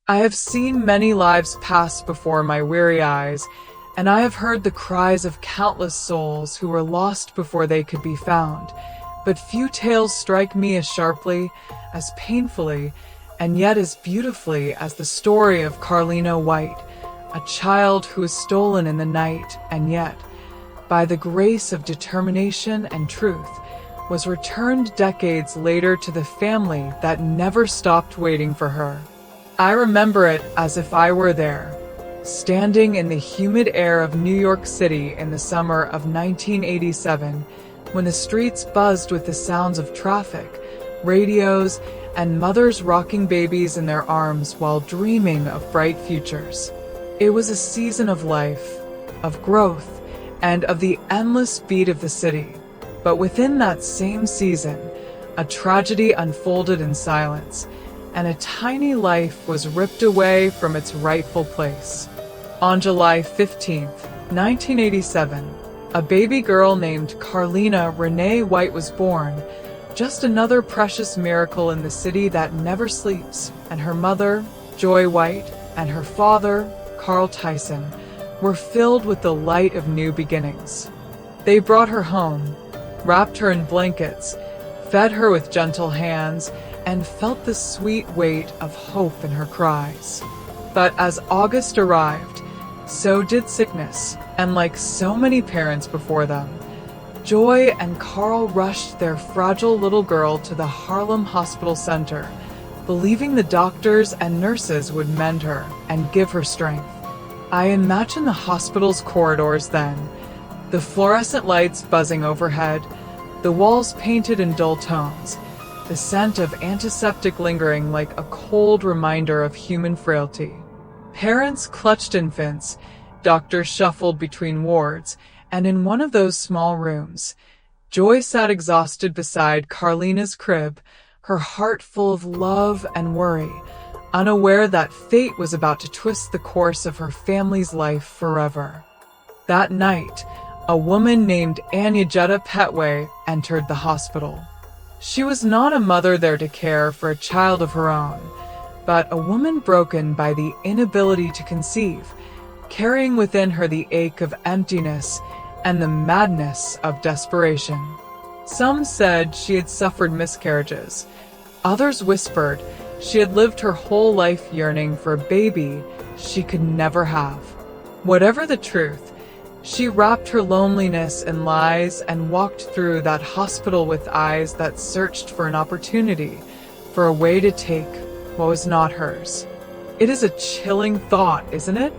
I have seen many lives pass before my weary eyes, and I have heard the cries of countless souls who were lost before they could be found. But few tales strike me as sharply, as painfully, and yet as beautifully as the story of Carlina White, a child who was stolen in the night, and yet, by the grace of determination and truth, was returned decades later to the family that never stopped waiting for her. I remember it as if I were there, standing in the humid air of New York City in the summer of 1987, when the streets buzzed with the sounds of traffic, radios, and mothers rocking babies in their arms while dreaming of bright futures. It was a season of life, of growth, and of the endless beat of the city. But within that same season, a tragedy unfolded in silence, and a tiny life was ripped away from its rightful place. On July 15, 1987, a baby girl named Carlina Renee White was born, just another precious miracle in the city that never sleeps, and her mother, Joy White, and her father, Carl Tyson, were filled with the light of new beginnings. They brought her home, wrapped her in blankets, fed her with gentle hands, and felt the sweet weight of hope in her cries. But as August arrived, so did sickness, and like so many parents before them, Joy and Carl rushed their fragile little girl to the Harlem Hospital Center, believing the doctors and nurses would mend her and give her strength. I imagine the hospital's corridors then, the fluorescent lights buzzing overhead, the walls painted in dull tones, the scent of antiseptic lingering like a cold reminder of human frailty. Parents clutched infants, doctors shuffled between wards, and in one of those small rooms, Joy sat exhausted beside Carlina's crib, her heart full of love and worry, unaware that fate was about to twist the course of her family's life forever. That night, a woman named Anyajetta Petway entered the hospital. She was not a mother there to care for a child of her own, but a woman broken by the inability to conceive, carrying within her the ache of emptiness and the madness of desperation. Some said she had suffered miscarriages. Others whispered she had lived her whole life yearning for a baby she could never have. Whatever the truth, she wrapped her loneliness in lies and walked through that hospital with eyes that searched for an opportunity, for a way to take what was not hers. It is a chilling thought, isn't it?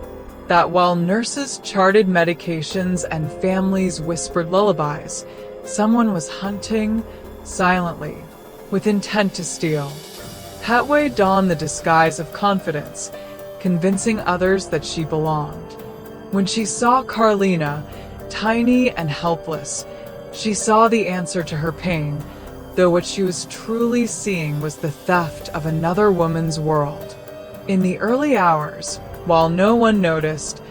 That while nurses charted medications and families whispered lullabies, someone was hunting silently, with intent to steal. Petway donned the disguise of confidence, convincing others that she belonged. When she saw Carlina, tiny and helpless, she saw the answer to her pain, though what she was truly seeing was the theft of another woman's world. In the early hours, while no one noticed,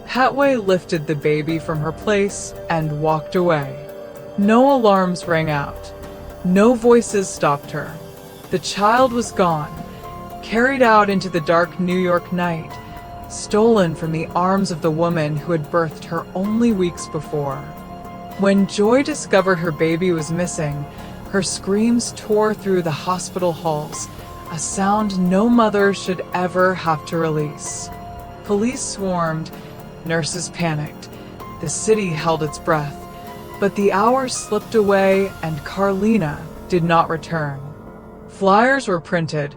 Petway lifted the baby from her place and walked away. No alarms rang out. No voices stopped her. The child was gone, carried out into the dark New York night, stolen from the arms of the woman who had birthed her only weeks before. When Joy discovered her baby was missing, her screams tore through the hospital halls, a sound no mother should ever have to release. Police swarmed, nurses panicked, the city held its breath, but the hours slipped away and Carlina did not return. Flyers were printed,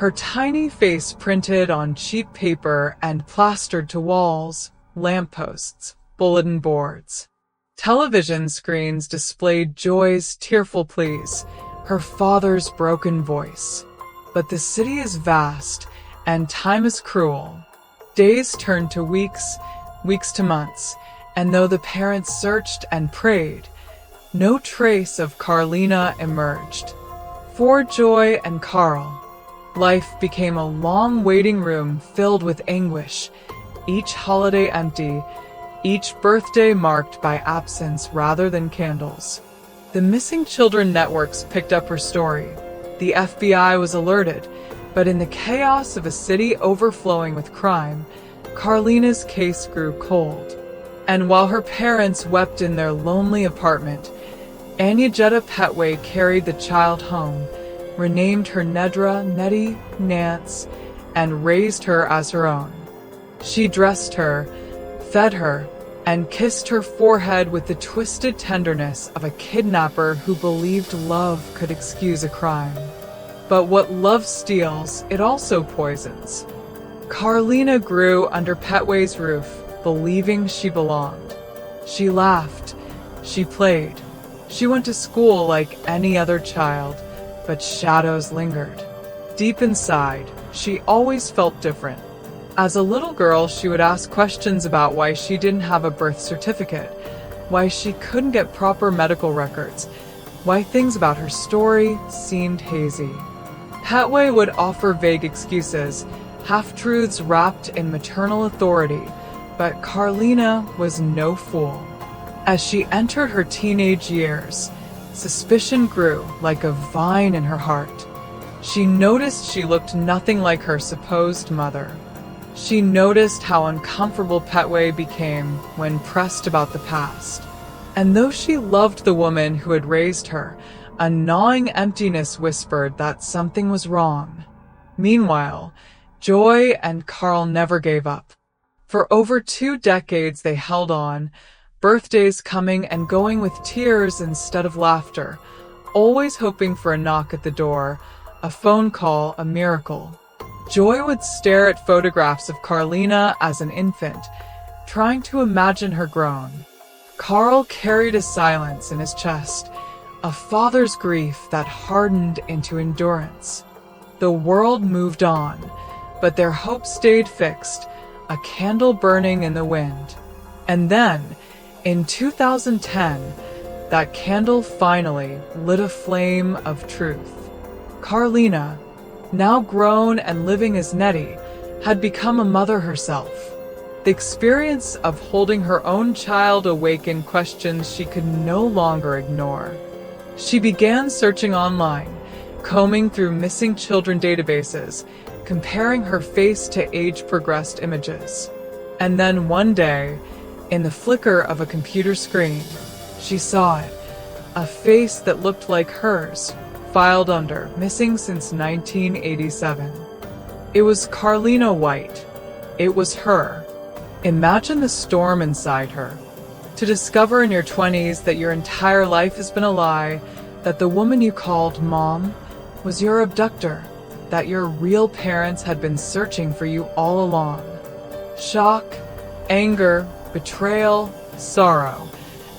her tiny face printed on cheap paper and plastered to walls, lampposts, bulletin boards. Television screens displayed Joy's tearful pleas, her father's broken voice. But the city is vast, and time is cruel. Days turned to weeks, weeks to months, and though the parents searched and prayed, no trace of Carlina emerged. For Joy and Carl, life became a long waiting room filled with anguish, each holiday empty, each birthday marked by absence rather than candles. The Missing Children networks picked up her story. The FBI was alerted. But in the chaos of a city overflowing with crime, Carlina's case grew cold. And while her parents wept in their lonely apartment, Anyejetta Petway carried the child home, renamed her Nedra Nettie Nance, and raised her as her own. She dressed her, fed her, and kissed her forehead with the twisted tenderness of a kidnapper who believed love could excuse a crime. But what love steals, it also poisons. Carlina grew under Petway's roof, believing she belonged. She laughed, she played, she went to school like any other child, but shadows lingered. Deep inside, she always felt different. As a little girl, she would ask questions about why she didn't have a birth certificate, why she couldn't get proper medical records, why things about her story seemed hazy. Petway would offer vague excuses, half-truths wrapped in maternal authority, but Carlina was no fool. As she entered her teenage years, suspicion grew like a vine in her heart. She noticed she looked nothing like her supposed mother. She noticed how uncomfortable Petway became when pressed about the past. And though she loved the woman who had raised her, a gnawing emptiness whispered that something was wrong. Meanwhile, Joy and Carl never gave up. For over 2 decades they held on, birthdays coming and going with tears instead of laughter, always hoping for a knock at the door, a phone call, a miracle. Joy would stare at photographs of Carlina as an infant, trying to imagine her grown. Carl carried a silence in his chest, a father's grief that hardened into endurance. The world moved on, but their hope stayed fixed, a candle burning in the wind. And then, in 2010, that candle finally lit a flame of truth. Carlina, now grown and living as Nettie, had become a mother herself. The experience of holding her own child awakened questions she could no longer ignore. She began searching online, combing through missing children databases, comparing her face to age-progressed images. And then one day, in the flicker of a computer screen, she saw it, a face that looked like hers, filed under missing since 1987. It was Carlina White. It was her. Imagine the storm inside her. To discover in your 20s that your entire life has been a lie, that the woman you called mom was your abductor, that your real parents had been searching for you all along. Shock, anger, betrayal, sorrow,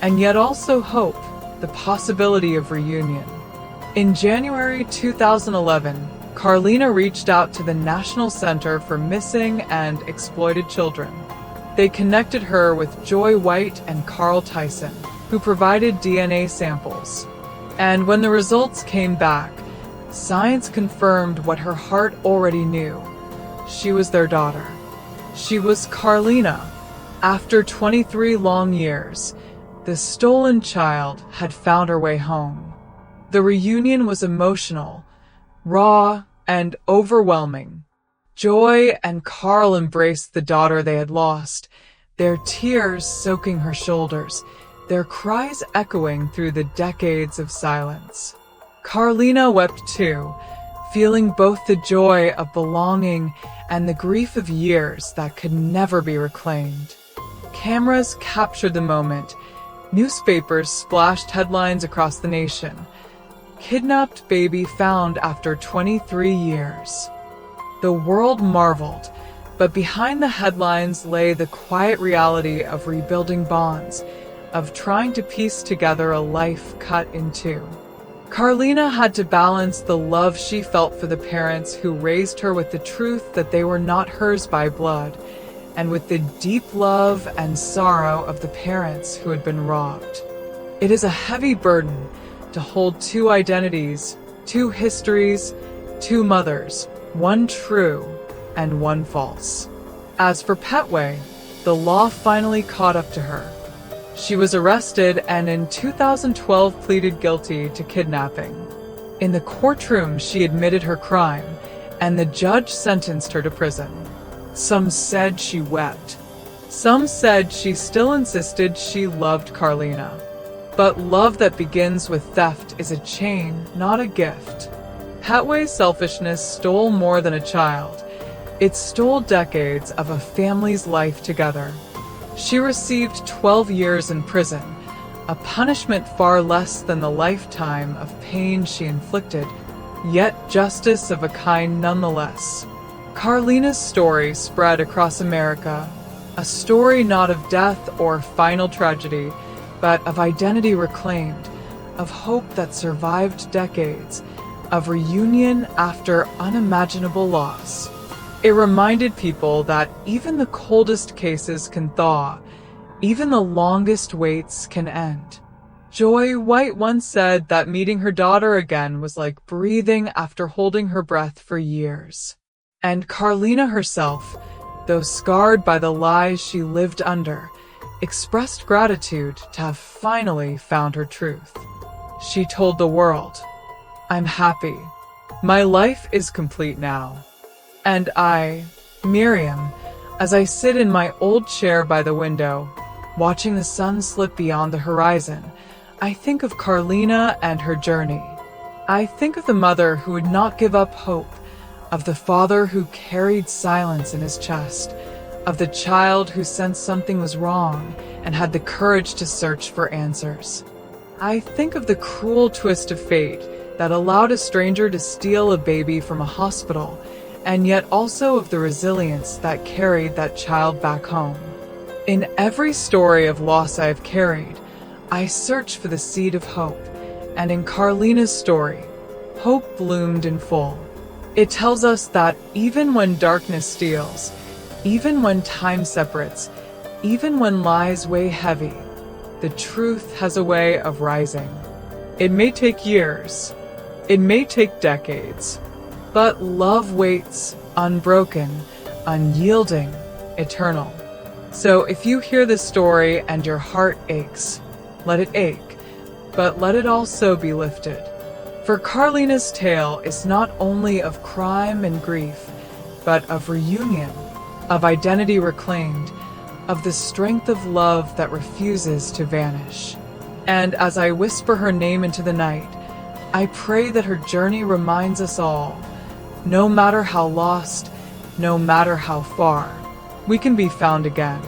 and yet also hope, the possibility of reunion. In January 2011, Carlina reached out to the National Center for Missing and Exploited Children. They connected her with Joy White and Carl Tyson, who provided DNA samples. And when the results came back, science confirmed what her heart already knew. She was their daughter. She was Carlina. After 23 long years, the stolen child had found her way home. The reunion was emotional, raw, and overwhelming. Joy and Carl embraced the daughter they had lost, their tears soaking her shoulders, their cries echoing through the decades of silence. Carlina wept too, feeling both the joy of belonging and the grief of years that could never be reclaimed. Cameras captured the moment. Newspapers splashed headlines across the nation. Kidnapped baby found after 23 years. The world marveled, but behind the headlines lay the quiet reality of rebuilding bonds, of trying to piece together a life cut in two. Carlina had to balance the love she felt for the parents who raised her with the truth that they were not hers by blood, and with the deep love and sorrow of the parents who had been robbed. It is a heavy burden to hold 2 identities, 2 histories, 2 mothers, one true and one false. As for Petway, the law finally caught up to her. She was arrested and in 2012 pleaded guilty to kidnapping. In the courtroom, she admitted her crime, and the judge sentenced her to prison. Some said she wept. Some said she still insisted she loved Carlina. But love that begins with theft is a chain, not a gift. Hathaway's selfishness stole more than a child. It stole decades of a family's life together. She received 12 years in prison, a punishment far less than the lifetime of pain she inflicted, yet justice of a kind nonetheless. Carlina's story spread across America, a story not of death or final tragedy, but of identity reclaimed, of hope that survived decades, of reunion after unimaginable loss. It reminded people that even the coldest cases can thaw, even the longest waits can end. Joy White once said that meeting her daughter again was like breathing after holding her breath for years. And Carlina herself, though scarred by the lies she lived under, expressed gratitude to have finally found her truth. She told the world, "I'm happy. My life is complete now." And I, Miriam, as I sit in my old chair by the window, watching the sun slip beyond the horizon, I think of Carlina and her journey. I think of the mother who would not give up hope, of the father who carried silence in his chest, of the child who sensed something was wrong and had the courage to search for answers. I think of the cruel twist of fate that allowed a stranger to steal a baby from a hospital, and yet also of the resilience that carried that child back home. In every story of loss I have carried, I search for the seed of hope, and in Carlina's story, hope bloomed in full. It tells us that even when darkness steals, even when time separates, even when lies weigh heavy, the truth has a way of rising. It may take years, it may take decades, but love waits, unbroken, unyielding, eternal. So if you hear this story and your heart aches, let it ache, but let it also be lifted. For Carlina's tale is not only of crime and grief, but of reunion, of identity reclaimed, of the strength of love that refuses to vanish. And as I whisper her name into the night, I pray that her journey reminds us all, no matter how lost, no matter how far, we can be found again.